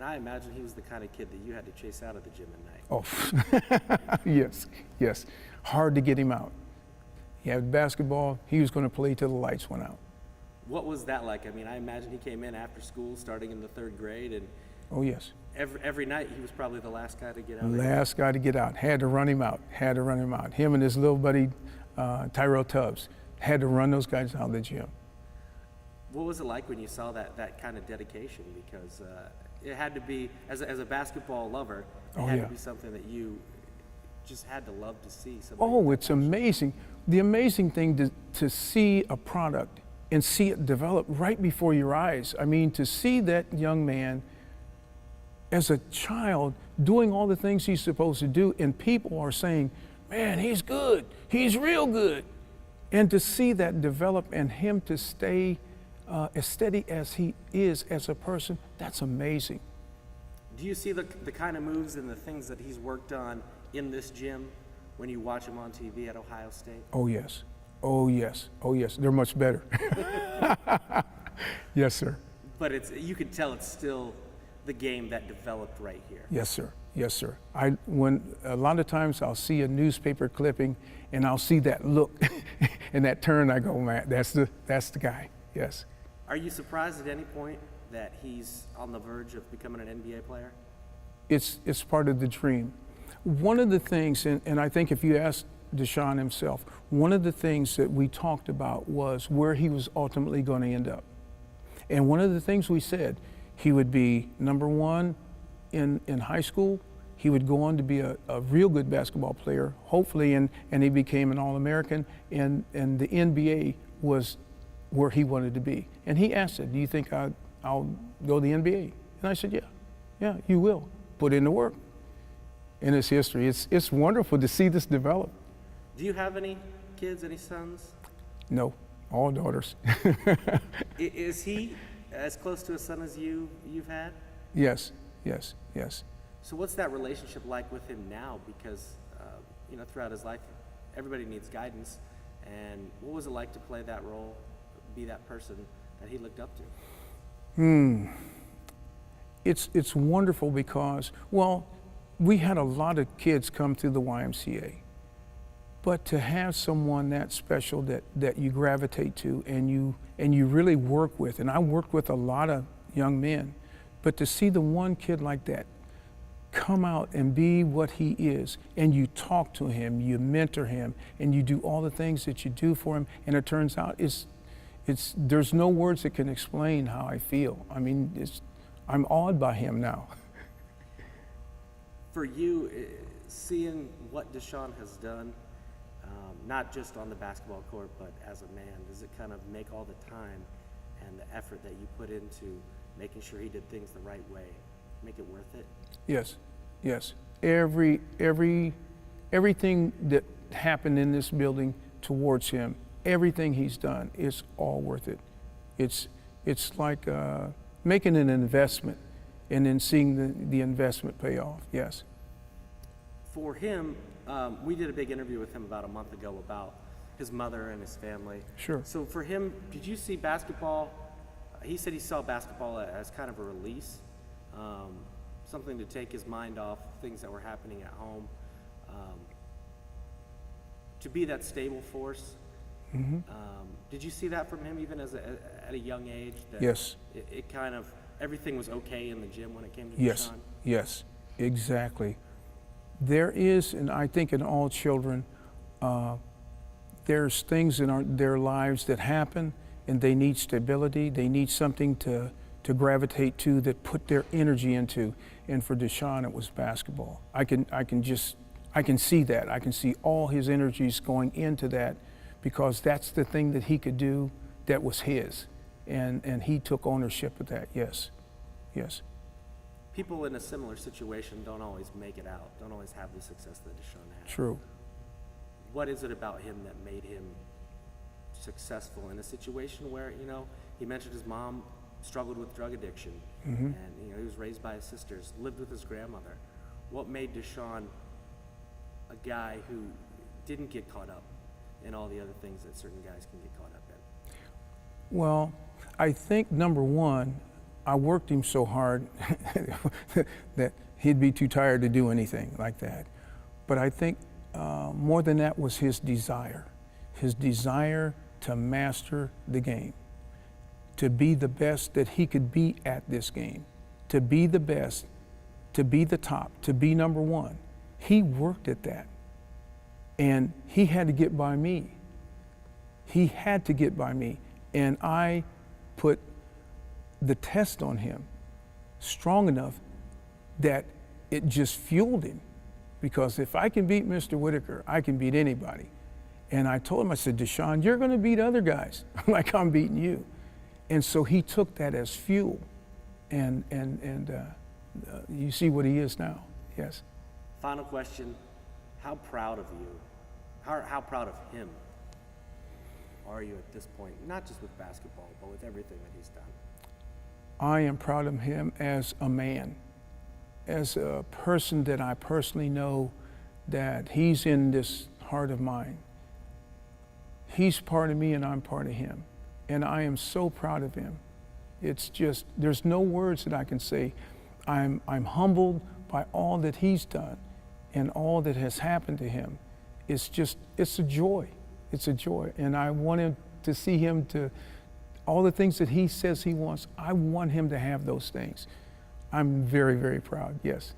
And I imagine he was the kind of kid that you had to chase out of the gym at night. Oh, yes, yes. Hard to get him out. He had basketball. He was going to play till the lights went out. What was that like? I mean, I imagine he came in after school, starting in the 3rd grade, and Oh, yes. every night he was probably the last guy to get out. Last guy to get out. Had to run him out. Had to run him out. Him and his little buddy, Tyrell Tubbs, had to run those guys out of the gym. What was it like when you saw that kind of dedication? Because it had to be, as a basketball lover, it had to be something that you just had to love to see. Oh, it's amazing. The amazing thing to see a product and see it develop right before your eyes. I mean, to see that young man as a child doing all the things he's supposed to do, and people are saying, man, he's good, he's real good. And to see that develop and him to stay as steady as he is as a person, that's amazing. Do you see the kind of moves and the things that he's worked on in this gym when you watch him on TV at Ohio State? Oh, yes. Oh, yes. Oh, yes. They're much better. Yes, sir. But you can tell it's still the game that developed right here. Yes, sir. Yes, sir. When a lot of times I'll see a newspaper clipping and I'll see that look and that turn, I go, man, that's the guy. Yes. Are you surprised at any point that he's on the verge of becoming an NBA player? It's part of the dream. One of the things, and I think if you ask Deshaun himself, one of the things that we talked about was where he was ultimately going to end up. And one of the things we said, he would be number one in high school. He would go on to be a real good basketball player, hopefully, and he became an All-American, and the NBA was where he wanted to be. And he asked it, do you think I'll go to the NBA? And I said, yeah, you will. Put in the work. And it's history. It's wonderful to see this develop. Do you have any kids, any sons? No, all daughters. Is he as close to a son as you've had? Yes, yes, yes. So what's that relationship like with him now? Because, throughout his life, everybody needs guidance. And what was it like to play that role, be that person that he looked up to? It's wonderful because, well, we had a lot of kids come through the YMCA. But to have someone that special that you gravitate to and you really work with, and I worked with a lot of young men, but to see the one kid like that come out and be what he is, and you talk to him, you mentor him, and you do all the things that you do for him, and it turns out there's no words that can explain how I feel. I mean, I'm awed by him now. For you, seeing what Deshaun has done, not just on the basketball court, but as a man, does it kind of make all the time and the effort that you put into making sure he did things the right way, make it worth it? Yes, yes. Everything that happened in this building towards him, everything he's done, is all worth it. It's like making an investment and then seeing the investment pay off, yes. For him, we did a big interview with him about a month ago about his mother and his family. Sure. So for him, did you see basketball? He said he saw basketball as kind of a release, something to take his mind off things that were happening at home, to be that stable force. Mm-hmm. Did you see that from him even at a young age? That Yes. It kind of, everything was okay in the gym when it came to Yes, Deshaun? yes, exactly. There is, and I think in all children, there's things in their lives that happen, and they need stability. They need something to gravitate to, that put their energy into. And for Deshaun, it was basketball. I can see that. I can see all his energies going into that, because that's the thing that he could do that was his, and he took ownership of that. Yes, yes. People in a similar situation don't always make it out, don't always have the success that Deshaun had. True. What is it about him that made him successful in a situation where, he mentioned his mom struggled with drug addiction, Mm-hmm. and he was raised by his sisters, lived with his grandmother. What made Deshaun a guy who didn't get caught up in all the other things that certain guys can get caught up in? Well, I think number one, I worked him so hard that he'd be too tired to do anything like that. But I think more than that was his desire to master the game, to be the best that he could be at this game, to be the best, to be the top, to be number one. He worked at that. And he had to get by me. He had to get by me. And I put the test on him strong enough that it just fueled him. Because if I can beat Mr. Whittaker, I can beat anybody. And I told him, I said, Deshaun, you're going to beat other guys like I'm beating you. And so he took that as fuel. And you see what he is now. Yes. Final question. How proud of you, how proud of him are you at this point? Not just with basketball, but with everything that he's done. I am proud of him as a man, as a person that I personally know that he's in this heart of mine. He's part of me and I'm part of him. And I am so proud of him. It's just, there's no words that I can say. I'm humbled by all that he's done and all that has happened to him. It's just, it's a joy. It's a joy. And I want him to see him to, all the things that he says he wants, I want him to have those things. I'm very, very proud, yes.